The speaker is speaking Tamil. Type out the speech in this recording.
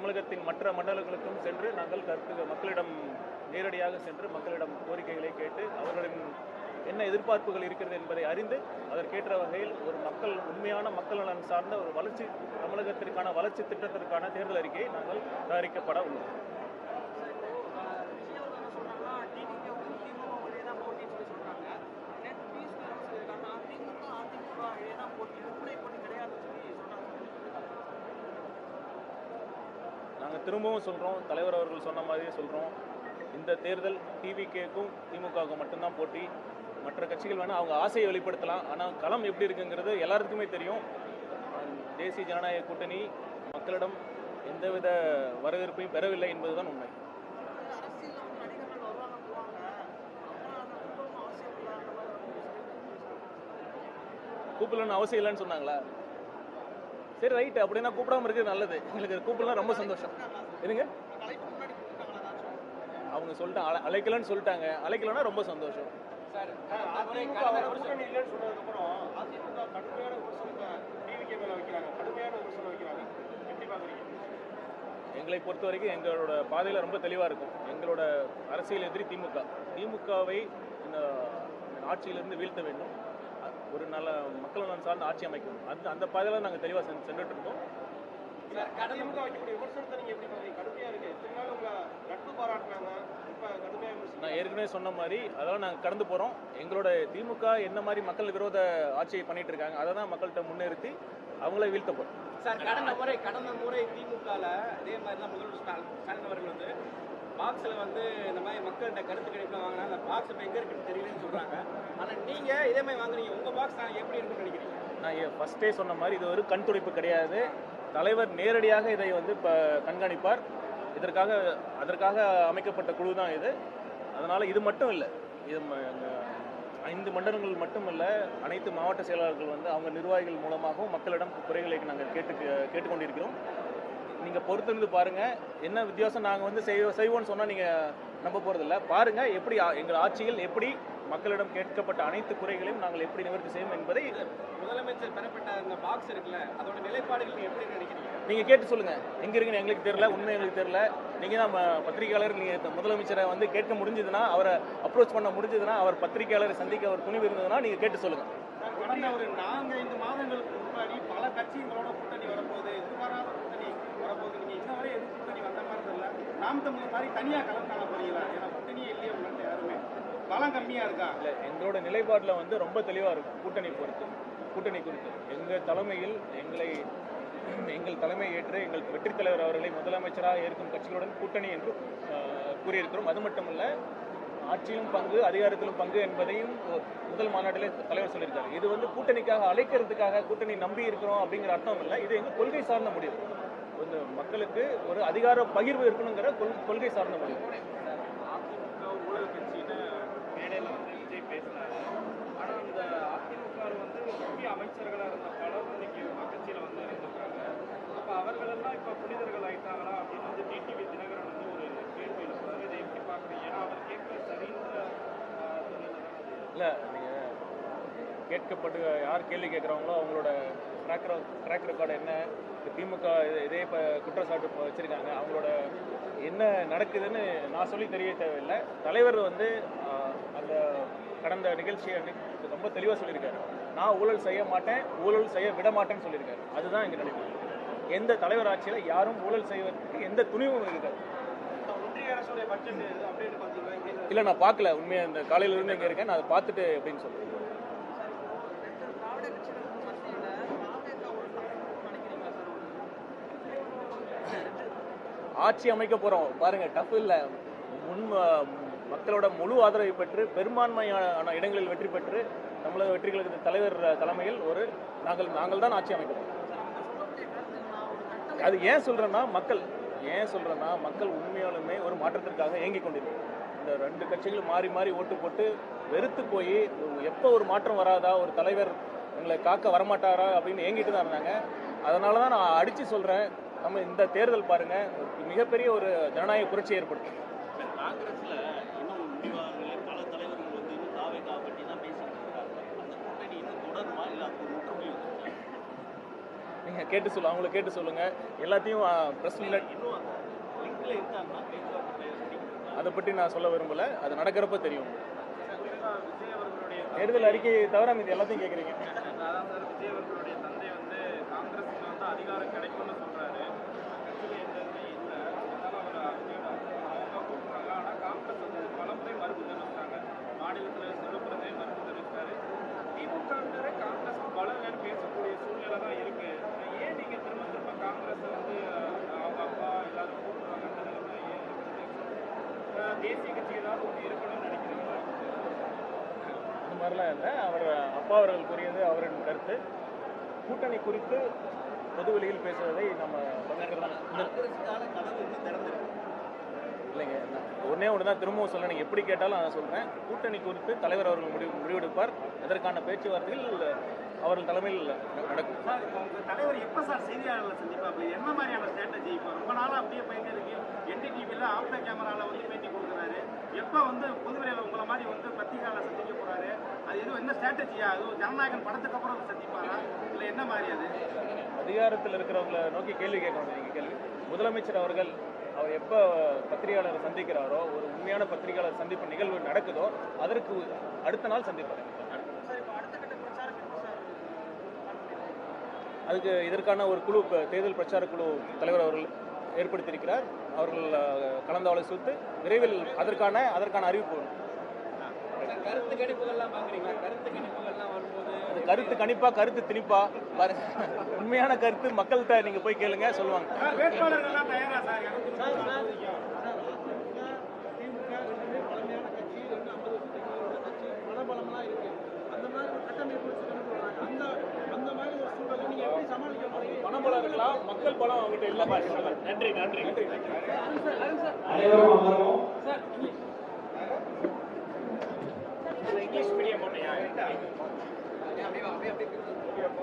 தமிழகத்தின் மற்ற மண்டலங்களுக்கும் சென்று நாங்கள் மக்களிடம் நேரடியாக சென்று மக்களிடம் கோரிக்கைகளை கேட்டு அவர்களின் என்ன எதிர்பார்ப்புகள் இருக்கிறது என்பதை அறிந்து அதற்கேற்ற வகையில் ஒரு உண்மையான மக்கள் நலன் சார்ந்த ஒரு தமிழகத்திற்கான வளர்ச்சி திட்டத்திற்கான தேர்தல் அறிக்கையை நாங்கள் தயாரிக்கப்பட உள்ளோம். நாங்கள் திரும்பவும் சொல்கிறோம், தலைவர் அவர்கள் சொன்ன மாதிரியே சொல்கிறோம், இந்த தேர்தல் டிவிகேக்கும் திமுகவுக்கும் மட்டும்தான் போட்டி. மற்ற கட்சிகள் வேணால் அவங்க ஆசையை வெளிப்படுத்தலாம், ஆனால் களம் எப்படி இருக்குங்கிறது எல்லாருக்குமே தெரியும். தேசிய ஜனநாயக கூட்டணி மக்களிடம் எந்தவித வரவேற்பையும் பெறவில்லை என்பதுதான் உண்மை. கூப்பிடணும்னு அவசியம் இல்லைன்னு சொன்னாங்களா? சரி, ரைட்டு. அப்படின்னா கூப்பிடாம இருக்கிறது நல்லது. எங்களுக்கு கூப்பிடலாம் ரொம்ப சந்தோஷம். என்னங்க அவங்க சொல்லிட்டாங்க, அழைக்கலன்னு சொல்லிட்டாங்க. அழைக்கலன்னா ரொம்ப சந்தோஷம். எங்களை பொறுத்த வரைக்கும் எங்களோட பாதையில் ரொம்ப தெளிவாக இருக்கும். எங்களோட அரசியல் எதிரி திமுகவை இந்த ஆட்சியிலிருந்து வீழ்த்த வேண்டும், ஒரு நல்ல மக்கள் நலன் சார்ந்த ஆட்சி அமைக்கணும். அந்த பாதையில் நாங்கள் தெளிவாக சென்றுட்டு இருக்கோம். நான் ஏற்கனவே சொன்ன மாதிரி அதெல்லாம் நாங்கள் கடந்து போகிறோம். எங்களோட திமுக என்ன மாதிரி மக்கள் விரோத ஆட்சியை பண்ணிட்டு இருக்காங்க அதை தான் மக்கள்கிட்ட முன்னிறுத்தி அவங்களே வீழ்த்த போகிறோம். சார், கடந்த முறை திமுகவில் அதே மாதிரி தான் முதல்வர் ஸ்டாலின் அவர்கள் வந்து பாக்ஸில் வந்து இந்த மாதிரி மக்கள்கிட்ட கருத்து கணிப்பு வாங்கினா அந்த பாக்ஸ் இப்போ எங்கே இருக்குன்னு தெரியலன்னு சொல்கிறாங்க. ஆனால் நீங்கள் இதே மாதிரி வாங்குறீங்க, உங்கள் பாக்ஸ் நான் எப்படி இருக்குன்னு நினைக்கிறீங்க? நான் ஃபஸ்ட்டே சொன்ன மாதிரி இது ஒரு கண் துடைப்பு கிடையாது. தலைவர் நேரடியாக இதை வந்து இப்போ கண்காணிப்பார். அதற்காக அமைக்கப்பட்ட குழு தான் இது. அதனால் இது மட்டும் இல்லை, இது 5 மண்டலங்கள் மட்டும் இல்லை, அனைத்து மாவட்ட செயலாளர்கள் வந்து அவங்க நிர்வாகிகள் மூலமாகவும் மக்களிடம் குறைகளை நாங்கள் கேட்டுக்கொண்டிருக்கிறோம். நீங்கள் பொறுத்திருந்து பாருங்கள், என்ன வித்தியாசம் நாங்கள் வந்து செய்வோம்னு சொன்னால் நீங்கள் நம்ப போகிறதில்ல. பாருங்கள் எப்படி எங்கள் ஆட்சியில் எப்படி மக்களிடம் கேட்கப்பட்ட அனைத்து குறைகளையும் நாங்கள் எப்படி நிவர்த்தி செய்யும் என்பதை. முதலமைச்சர் பெறப்பட்ட அந்த பாக்ஸ் இருக்குல்ல, அதோட நிலைப்பாடுகள் எப்படி நினைக்கிறீங்க? நீங்கள் கேட்டு சொல்லுங்கள். எங்கே இருக்குன்னு எங்களுக்கு தெரியல, உண்மை எங்களுக்கு தெரியல. நீங்கள் தான் பத்திரிகையாளர், நீங்கள் முதலமைச்சரை வந்து கேட்க முடிஞ்சதுன்னா, அவரை அப்ரோச் பண்ண முடிஞ்சதுன்னா, அவர் பத்திரிகையாளரை சந்திக்க அவர் துணிவு இருந்ததுன்னா நீங்கள் கேட்டு சொல்லுங்கள். கடந்த ஒரு 4-5 மாதங்களுக்கு முன்னாடி பல கட்சிகளோட கூட்டணி வரப்போகுது, எதிர்பாராத கூட்டணி வரப்போகுது. நீங்கள் இன்ன வரை எது கூட்டணி வந்த மாதிரி தெரியல. நாம் தமிழர் மாதிரி தனியாக களம் காண போறீங்களா? ஏன்னா கூட்டணியே இல்லையே உங்கள்கிட்ட யாருமே, பலம் கம்மியாக இருக்கா? இல்லை, எங்களோட நிலைப்பாட்டில் வந்து ரொம்ப தெளிவாக இருக்கும். கூட்டணி குறித்து எங்கள் தலைமையில் எங்கள் தலைமை ஏற்று எங்கள் வெற்றித் தலைவர் அவர்களை முதலமைச்சராக இருக்கும் கட்சிகளுடன் கூட்டணி என்று கூறியிருக்கிறோம். அது மட்டுமல்ல, ஆட்சியிலும் பங்கு, அதிகாரத்திலும் பங்கு என்பதையும் முதல் மாநாட்டிலே தலைவர் சொல்லியிருக்காரு. இது வந்து கூட்டணிக்காக அழைக்கிறதுக்காக கூட்டணி நம்பி இருக்கிறோம் அப்படிங்கிற அர்த்தம் இல்லை. இது எங்கள் கொள்கை சார்ந்த முடிவு. வந்து மக்களுக்கு ஒரு அதிகார பகிர்வு இருக்கணுங்கிற கொள்கை சார்ந்த முடிவு. அதிமுக ஊழல் கட்சின்னு மேடையில் வந்து விஜய் பேசினாரு. ஆனால் அந்த அதிமுகவில் வந்து முக்கிய அமைச்சர்களாக இருந்த பலரும் இன்னைக்கு கட்சியில் வந்து இருந்திருக்காங்க. அப்போ அவர்களெல்லாம் இப்போ புனிதர்கள் ஆயிட்டாங்களா அப்படின்னு வந்து டிடிவி தினகரன் வந்து ஒரு கேள்வி எழுப்புறாரு. இதை எப்படி பார்க்குறீங்க? ஏன்னா அவர் கேட்குற சரின்ற இல்லை, நீங்கள் கேட்கப்பட்டு யார் கேள்வி கேட்குறாங்களோ அவங்களோட ட்ராக் ரெக்கார்டு என்ன, திமுக இதே இப்போ குற்றச்சாட்டு வச்சுருக்காங்க, அவங்களோட என்ன நடக்குதுன்னு நான் சொல்லி தெரிய தேவையில்லை. தலைவர் வந்து அந்த கடந்த நிகழ்ச்சியை ரொம்ப தெளிவாக சொல்லியிருக்காரு. நான் ஊழல் செய்ய மாட்டேன், ஊழல் செய்ய விட மாட்டேன்னு சொல்லியிருக்காரு. அதுதான் எங்கள் நிலைமை. எந்த தலைவர் ஆட்சியில் யாரும் ஊழல் செய்வதற்கு எந்த துணிவும் இருக்காது. ஒன்றிய அரசுடைய பட்ஜெட் அப்டேட் பார்த்தீங்களா? இல்லை, நான் பார்க்கல. உண்மையாக இந்த காலையிலிருந்து இங்கே இருக்கேன், நான் அதை பார்த்துட்டு அப்படின்னு சொல்கிறேன். ஆட்சி அமைக்க போகிறோம் பாருங்கள், டஃப் இல்லை. மக்களோட முழு ஆதரவை பெற்று பெரும்பான்மையான இடங்களில் வெற்றி பெற்று தமிழக வெற்றிகளுக்கு தலைவர் தலைமையில் நாங்கள் தான் ஆட்சி அமைக்கிறோம். அது ஏன் சொல்கிறேன்னா மக்கள் உண்மையாலுமே ஒரு மாற்றத்திற்காக ஏங்கி கொண்டிருக்கும். இந்த 2 கட்சிகளும் மாறி மாறி ஓட்டு போட்டு வெறுத்து போய் எப்போ ஒரு மாற்றம் வராதா, ஒரு தலைவர் எங்களை காக்க வரமாட்டாரா அப்படின்னு ஏங்கிட்டு தான் இருந்தாங்க. அதனால தான் நான் அடித்து சொல்கிறேன், நம்ம இந்த தேர்தல் பாருங்கள் மிகப்பெரிய ஒரு ஜனநாயக புரட்சி ஏற்படுத்தும். காங்கிரஸ்ல இன்னும் முடிவாகல, பல தலைவர்கள் வந்து இன்னும் தாவேகா பற்றி தான் பேசிக்கிட்டு இருக்காங்க. அந்த கூட்டணி இன்னும் தொடருமா இல்லை அது முற்றுகையும்? நீங்கள் கேட்டு அவங்கள கேட்டு சொல்லுங்கள். எல்லாத்தையும் ப்ரெஸ் இன்னும் அந்த லிங்க்ல இருந்தாங்கன்னா பேச்சுவார்த்தை அதை பற்றி நான் சொல்ல விரும்பலை. அது நடக்கிறப்ப தெரியும். விஜய் அவர்களுடைய தேர்தல் அறிக்கையை தவிர இது எல்லாத்தையும் கேட்குறீங்க. அதான் சார், விஜய் அவர்களுடைய தந்தை வந்து காங்கிரஸுக்கு வந்து அதிகாரம் கிடைக்கும்னு சொல்றாரு. கட்சியில் எந்த இதுலையும் இல்லை. அதனால அவங்க கூப்பிடுறாங்க. ஆனால் காங்கிரஸ் வந்து பலமுறை மறுப்பு தெரிவித்தாங்க. மாநிலத்தில் சிவபிரதே மறுப்பு தெரிவித்தாரு. திமுகவினரே காங்கிரஸுக்கு பலம் வேறு பேசக்கூடிய சூழ்நிலை தான் இருக்கு. ஏன் நீங்க திரும்ப திரும்ப காங்கிரஸை வந்து அவங்க அப்பா எல்லாரும் கூப்பிடுறாங்க? அந்த நிலைமை ஏன் இருக்குது? தேசிய கட்சி ஏதாவது ஒன்று இருக்கணும்னு நினைக்கிறீங்களா? அந்த மாதிரிலாம் இல்லை. அப்பா அவர்கள் கூறியது அவரின் கருத்து. கூட்டணி குறித்து பொதுவெளியில் பேசுவதை நம்ம பங்கேற்கிறோம். காங்கிரஸுக்கான கதவு இன்னும் திறந்திருக்கு. இல்லைங்க, ஒன்றே ஒன்று தான் திரும்பவும் சொல்ல, நீங்கள் எப்படி கேட்டாலும் நான் சொல்கிறேன். கூட்டணி குறித்து தலைவர் அவர்கள் முடிவெடுப்பார். அதற்கான பேச்சுவார்த்தைகள் அவர்கள் தலைமையில் நடக்கும். சார், இப்போ உங்கள் தலைவர் எப்போ சார் செய்தியாளர்களை சந்திப்பாங்க? என்ன மாதிரியான ஸ்ட்ராட்டஜி? இப்போ ரொம்ப நாளாக அப்படியே போயிட்டே இருக்கு. NDTVயில் ஆஃப்டர் கேமராவில் வந்து பேட்டி கொடுக்குறாரு. எப்போ வந்து பொதுவெளியில் உங்களை மாதிரி வந்து பத்திரிகையாளர் சந்திக்க போகிறாரு? அது எதுவும் என்ன ஸ்ட்ராட்டஜியா? அதுவும் ஜனநாயகன் படத்துக்கு அப்புறம் சந்திப்பாரா இல்லை என்ன மாதிரி? அது அதிகாரத்தில் இருக்கிறவங்களை நோக்கி கேள்வி கேட்கணும். நீங்கள் கேள்வி முதலமைச்சர் அவர்கள் அவர் எப்போ பத்திரிகையாளரை சந்திக்கிறாரோ, ஒரு உண்மையான பத்திரிகையாளர் சந்திப்பு நிகழ்வு நடக்குதோ அதற்கு அடுத்த நாள் சந்திப்பார். அதுக்கு இதற்கான ஒரு குழு, தேர்தல் பிரச்சார குழு தலைவர் அவர்கள் ஏற்படுத்தியிருக்கிறார். அவர்கள் கலந்து ஆலோசித்து விரைவில் அதற்கான அறிவிப்பு வரும். கருத்து கணிப்புகள்லாம் பார்க்குறீங்களா? கருத்து கணிப்புகள்லாம் வரும்போது அது கருத்து கணிப்பா கருத்து திணிப்பா பாருங்க. உண்மையான கருத்து மக்கள்கிட்ட நீங்கள் போய் கேளுங்க, சொல்லுவாங்க. வேட்பாளர்கள்லாம் தயாரா சார்? திமுக ரெண்டுமே பழமையான கட்சி, 50 வருஷத்துக்கு கட்சி, பலபலமெல்லாம் இருக்கு. அந்த மாதிரி ஒரு கட்டமைப்பு வச்சுக்கணும்னு சொல்றாங்க. அந்த மாதிரி ஒரு சூழலை நீங்க எப்படி சமாளிக்க போறீங்க? பணபலம் இருக்கலாம், மக்கள் பலம் அவங்ககிட்ட இல்லை. நன்றி நன்றி நன்றி. அனைவரும் அமர்வோம். English medium போட்டையா? அப்படியே